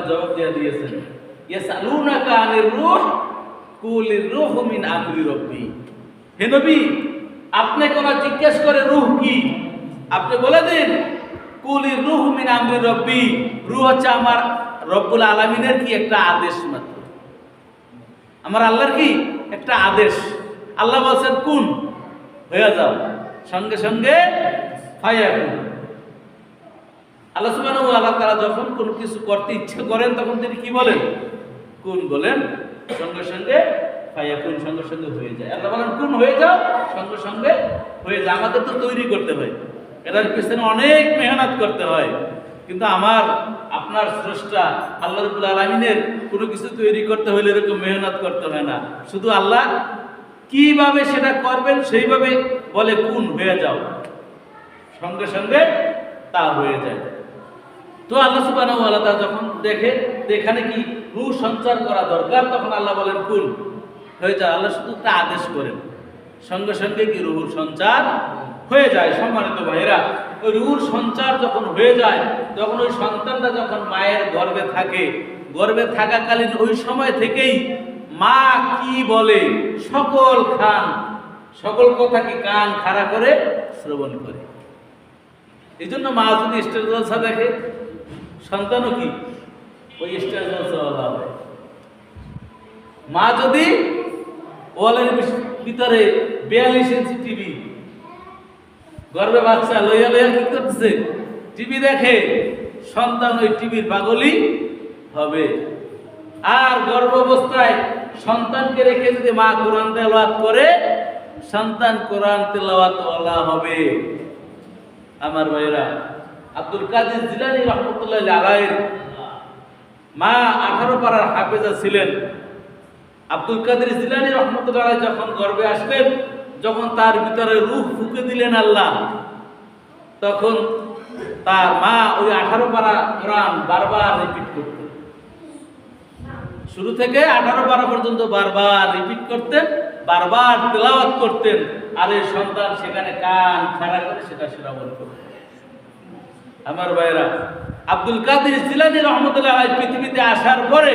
জবাব দিয়ে দিয়েছেন, ইয়াসআলুনাকা আনির রূহ কুলির রূহু মিন আমরি রাব্বি। হে নবী, আপনি কোন জিজ্ঞেস করে রূহ কি, আপনি বলে দিন কুলির রূহু মিন আমরি রাব্বি, রূহ হচ্ছে আমার রব্বুল আলামিনের কি একটা আদেশ মাত্র, আমার আল্লাহর কি একটা আদেশ। আল্লাহ বলছেন কুন, হয়ে যাও, সঙ্গে সঙ্গে ফায়াকুন। আল্লাহ সুবহানাহু ওয়া তাআলা যখন কোনো কিছু করতে ইচ্ছে করেন তখন তিনি কি বলেন, কুন বলেন, সঙ্গে সঙ্গে ফায়াকুন, সঙ্গে সঙ্গে হয়ে যায়। আল্লাহ বলেন কুন, হয়ে যাও, সঙ্গে সঙ্গে হয়ে যায়। আমাদের তো তৈরি করতে হয়, এটার পিছনে অনেক মেহনত করতে হয়, কিন্তু আমার আপনার স্রষ্টা আল্লাহ রাব্বুল আলামিনের কোনো কিছু তৈরি করতে হলে এরকম মেহনত করতে হয় না। শুধু আল্লাহ কিভাবে সেটা করবেন সেইভাবে বলে কুন, হয়ে যাও, সঙ্গে সঙ্গে তা হয়ে যায়। তো আল্লাহ সুবহানাহু ওয়া তাআলা যখন দেখে এখানে কি রূহ সঞ্চার করা দরকার, তখন আল্লাহ বলেন কুন, হয়ে যায়। আল্লাহ শুধু একটা আদেশ করেন, সঙ্গে সঙ্গে কি রূহুর সঞ্চার হয়ে যায়। সম্মানিত ভাইরা, ওই রূহুর সঞ্চার যখন হয়ে যায়, তখন ওই সন্তানটা যখন মায়ের গর্ভে থাকে, গর্ভে থাকাকালীন ওই সময় থেকেই মা কি বলে সকল কথা কি কান খাড়া করে শ্রবণ করে। এই জন্য মা যদি স্টেজ জলসা দেখে, সন্তানও কি ওই স্টেজ জলসা হবে। মা যদি ওয়ালের ভিতরে 42 ইঞ্চি টিভি, গর্ভে বাচ্চা লইয়া লইয়া কি করতেছে, টিভি দেখে, সন্তান ওই টিভির পাগলই হবে। আর গর্ভ অবস্থায় সন্তানকে রেখে যদি মা কোরআন তেলাওয়াত করে, সন্তান কোরআন তেলাওয়াতওয়ালা হবে। আমার ভাইরা, আব্দুল কাদের জিলানী রাহমাতুল্লাহি আলাইহির মা 18 পারার হাফেজা ছিলেন। আব্দুল কাদের জিলানী রাহমাতুল্লাহি আলাইহি যখন গর্ভে আসলেন, যখন তার ভিতরে রূহ ফুঁকে দিলেন আল্লাহ, তখন তার মা ওই 18 পারা কোরআন বারবার রিপিট করতেন। শুরু থেকে 18 পারা পর্যন্ত বারবার রিপিট করতেন, বারবার তেলাওয়াত করতেন, আর এই সন্তান সেখানে কান খাড়া করে সেটা শ্রবণ করতেন। আমার ভাইরা, আব্দুল কাদের জিলানী রাহমাতুল্লাহি আলাইহি পৃথিবীতে আসার পরে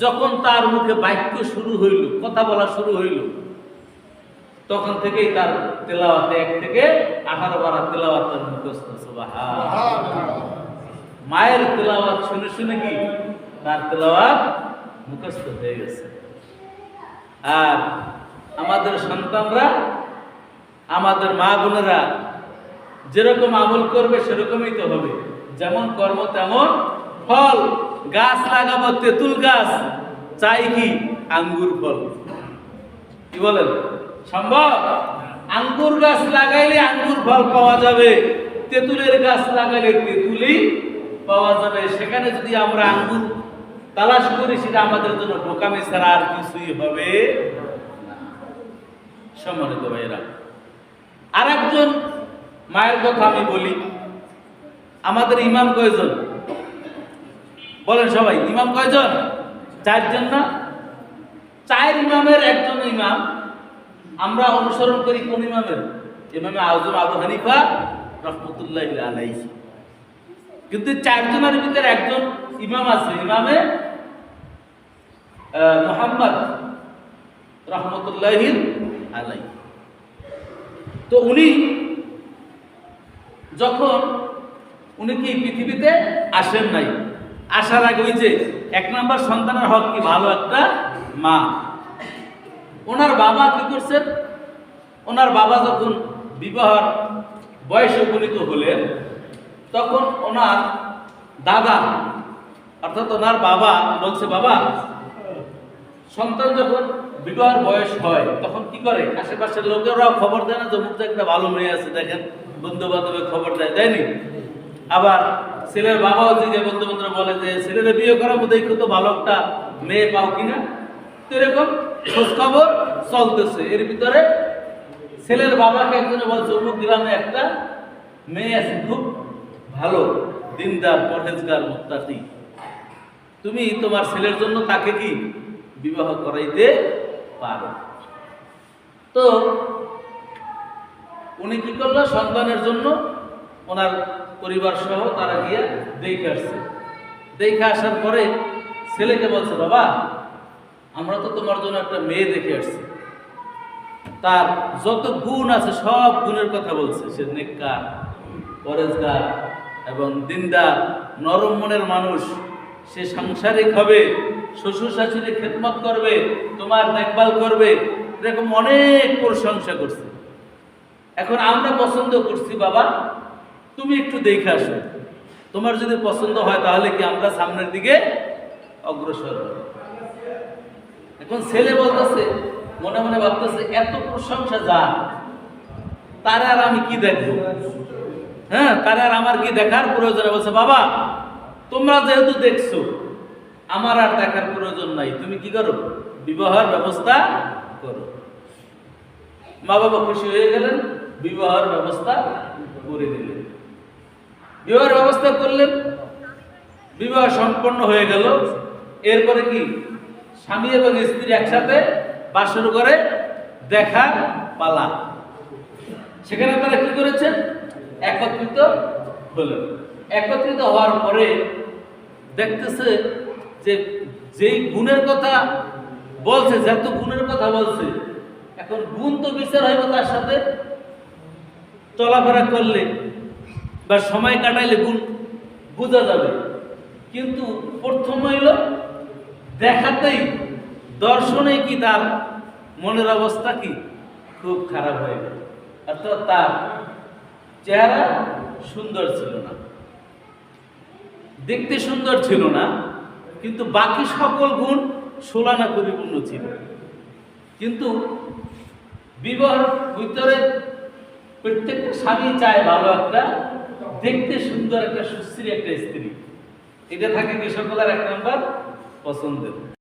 যখন তার মুখে বাক্য শুরু হইল, কথা বলা শুরু হইল, তখন থেকেই তার তেলাওয়াত 1 থেকে 18 পারা তেলাওয়াতের মুখস্থ। সুবহানাল্লাহ। মায়ের তেলাওয়াত শুনে শুনে কি তার তেলাওয়াত মুখস্থ হয়ে গেছে। আর আমাদের সন্তানরা, আমাদের মা বোনেরা যেরকম আমল করবে সেরকমই তো হবে, যেমন কর্ম তেমন ফল। গাছ লাগাবো তেঁতুল গাছ, চাই কি আঙ্গুর ফল, কি বলেন সম্ভব? আঙ্গুর গাছ লাগাইলে আঙ্গুর ফল পাওয়া যাবে, তেঁতুলের গাছ লাগাইলে তেঁতুলই পাওয়া যাবে। সেখানে যদি আমরা আঙ্গুর তালাশ করি, সেটা আমাদের জন্য বোকামি ছাড়া আর কিছুই হবে না। সম্মানিত ভাইরা, আর একজন মায়ের কথা আমি বলি। আমাদের ইমাম কয়জন বলেন সবাই? ইমাম কয়জন? 4 জন না? 4 ইমামের একজন ইমাম আমরা অনুসরণ করি। কোন ইমামের? ইমামে আযম আবু হানিফা রাহমাতুল্লাহি আলাইহি। কিন্তু 4 জনের ভিতরে একজন ইমাম আছে, ইমামে মুহাম্মদ রাহমাতুল্লাহি আলাইহি। তো উনি কি পৃথিবীতে আসেন নাই, আসার আগে ওই যে 1 নম্বর সন্তানের হক কি ভালো একটা মা। ওনার বাবা কি করছেন, ওনার বাবা যখন বিবাহের বয়সে উপনীত হলেন, তখন ওনার দাদা অর্থাৎ ওনার বাবা বলছে, বাবা সন্তান যখন বিবাহের বয়স হয় তখন কি করে, আশেপাশের লোকেরাও খবর দেয় না যে মুখটা একটা ভালো মেয়ে আছে, দেখেন বন্ধু বান্ধবে খবর দেয়নি। আবার ছেলের বাবাও যে বন্ধু বান্ধব বলে যে ছেলের বিয়ে করার মধ্যে একটু তো ভালো একটা মেয়ে পাও কিনা। তো এরকম খোঁজ খবর চলতেছে। এর ভিতরে ছেলের বাবাকে একজনে বলছে, অমুক গ্রামে একটা মেয়ে আছে, খুব ভালো, দিনদার, পরহেজগার, মুত্তাকি, তুমি তোমার ছেলের জন্য তাকে কি বিবাহ করাইতে পারো। তো উনি কি করলো, সন্তানের জন্য ওনার পরিবার সহ তারা গিয়ে দেখে আসছে। দেখে আসার পরে ছেলেকে বলছে, বাবা আমরা তো তোমার জন্য একটা মেয়ে দেখে আসছি, তার যত গুণ আছে সব গুণের কথা বলছে। সে নেককার, পরেজগার এবং দিনদার, নরম মনের মানুষ, সে সাংসারিক হবে, শ্বশুর শাশুড়ি খেদমত করবে, তোমার দেখভাল করবে, এরকম অনেক প্রশংসা করছে। এখন আমরা পছন্দ করছি, বাবা তুমি একটু দেখে আসো, তোমার যদি পছন্দ হয় তাহলে কি আমরা সামনের দিকে অগ্রসর হব। এখন ছেলে বলতেছে, মনে মনে ভাবতেছে, এত প্রশংসা যা, তার আর আমি কি দেখবো? হ্যাঁ, তার আর আমার কি দেখার প্রয়োজন? বলছে, বাবা তোমরা যেহেতু দেখছো, আমার আর দেখার প্রয়োজন নাই, তুমি কি করো, বিবাহের ব্যবস্থা করো। মা বাবা খুশি হয়ে গেলেন, বিবাহের ব্যবস্থা করে দিলেন। বিবাহের ব্যবস্থা করলেন, বিবাহ সম্পন্ন হয়ে গেল। এরপরে কি স্বামী এবং স্ত্রী একসাথে বাসর করে দেখার পালা। সেখানে তারা কি করেছেন, একত্রিত হলেন। একত্রিত হওয়ার পরে দেখতেছে যে যেই গুণের কথা বলছে, যত গুণের কথা বলছে, এখন গুণ তো বিচার হইব, তার সাথে চলাফেরা করলে বা সময় কাটাইলে গুণ বোঝা যাবে। কিন্তু প্রথম হইল দেখাতেই, দর্শনেই কি তার মনের অবস্থা কি খুব খারাপ হয়ে গেল। অর্থাৎ তার চেহারা সুন্দর ছিল না, দেখতে সুন্দর ছিল না, কিন্তু বাকি সকল গুণ সোলানা পরিপূর্ণ ছিল। কিন্তু বিবাহের ভিতরে প্রত্যেকটা স্বামী চায় ভালো একটা, দেখতে সুন্দর একটা, সুশ্রী একটা স্ত্রী। এটা থাকে কি সকলের এক নাম্বার পছন্দের।